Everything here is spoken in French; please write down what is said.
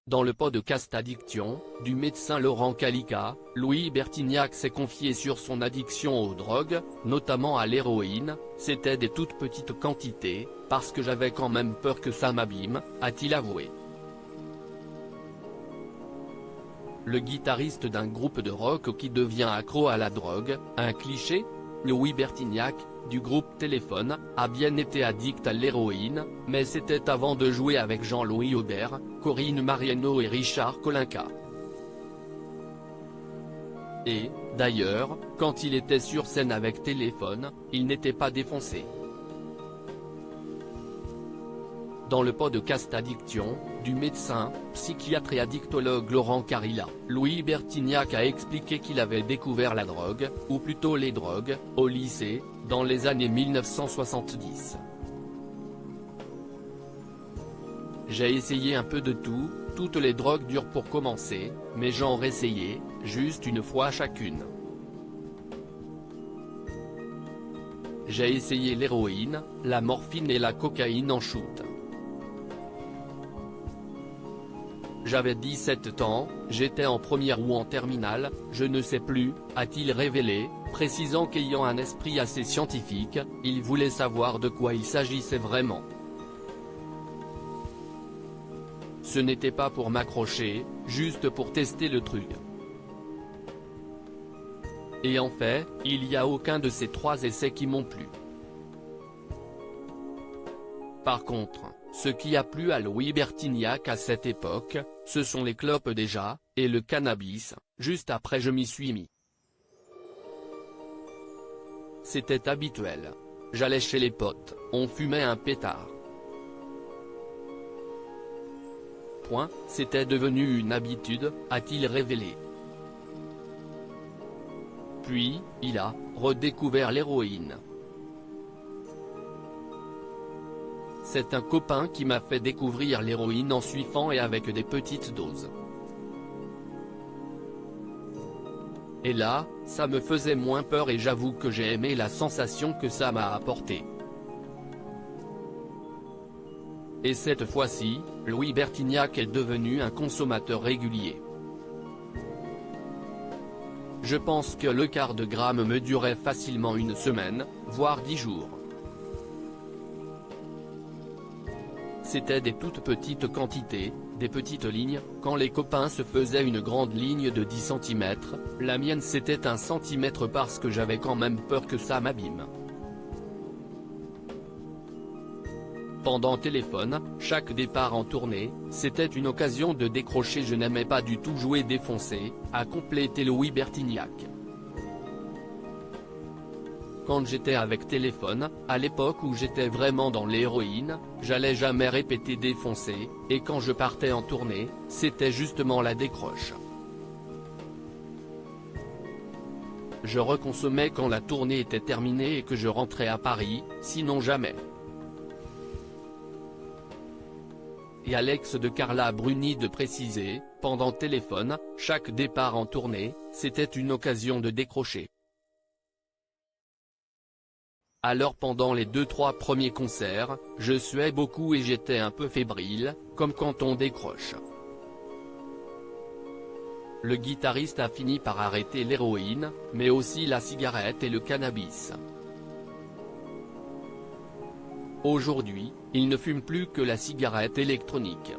Dans le podcast Addiction, du médecin Laurent Calica, Louis Bertignac s'est confié sur son addiction aux drogues, notamment à l'héroïne. C'était des toutes petites quantités, parce que j'avais quand même peur que ça m'abîme, a-t-il avoué. Le guitariste d'un groupe de rock qui devient accro à la drogue, un cliché? Louis Bertignac, du groupe Téléphone, a bien été addict à l'héroïne, mais c'était avant de jouer avec Jean-Louis Aubert, Corinne Mariano et Richard Kolinka. Et, d'ailleurs, quand il était sur scène avec Téléphone, il n'était pas défoncé. Dans le podcast Addiction, du médecin, psychiatre et addictologue Laurent Calica, Louis Bertignac a expliqué qu'il avait découvert la drogue, ou plutôt les drogues, au lycée, dans les années 1970. J'ai essayé un peu de tout, toutes les drogues dures pour commencer, mais j'en réessayais, juste une fois chacune. J'ai essayé l'héroïne, la morphine et la cocaïne en shoot. J'avais 17 ans, j'étais en première ou en terminale, je ne sais plus, a-t-il révélé, précisant qu'ayant un esprit assez scientifique, il voulait savoir de quoi il s'agissait vraiment. Ce n'était pas pour m'accrocher, juste pour tester le truc. Et en fait, il n'y a aucun de ces 3 essais qui m'ont plu. Par contre, ce qui a plu à Louis Bertignac à cette époque, ce sont les clopes déjà, et le cannabis, juste après je m'y suis mis. C'était habituel. J'allais chez les potes, on fumait un pétard. C'était devenu une habitude, a-t-il révélé. Puis, il a redécouvert l'héroïne. C'est un copain qui m'a fait découvrir l'héroïne en suivant et avec des petites doses. Et là, ça me faisait moins peur et j'avoue que j'ai aimé la sensation que ça m'a apporté. Et cette fois-ci, Louis Bertignac est devenu un consommateur régulier. Je pense que le quart de gramme me durait facilement une semaine, voire 10 jours. C'était des toutes petites quantités, des petites lignes, quand les copains se faisaient une grande ligne de 10 cm, la mienne c'était 1 cm parce que j'avais quand même peur que ça m'abîme. Pendant Téléphone, chaque départ en tournée, c'était une occasion de décrocher. Je n'aimais pas du tout jouer défoncé, a complété Louis Bertignac. Quand j'étais avec Téléphone, à l'époque où j'étais vraiment dans l'héroïne, j'allais jamais répéter défoncé, et quand je partais en tournée, c'était justement la décroche. Je reconsommais quand la tournée était terminée et que je rentrais à Paris, sinon jamais. Et Alex de Carla Bruni de préciser, pendant Téléphone, chaque départ en tournée, c'était une occasion de décrocher. Alors pendant les 2-3 premiers concerts, je suais beaucoup et j'étais un peu fébrile, comme quand on décroche. Le guitariste a fini par arrêter l'héroïne, mais aussi la cigarette et le cannabis. Aujourd'hui, il ne fume plus que la cigarette électronique.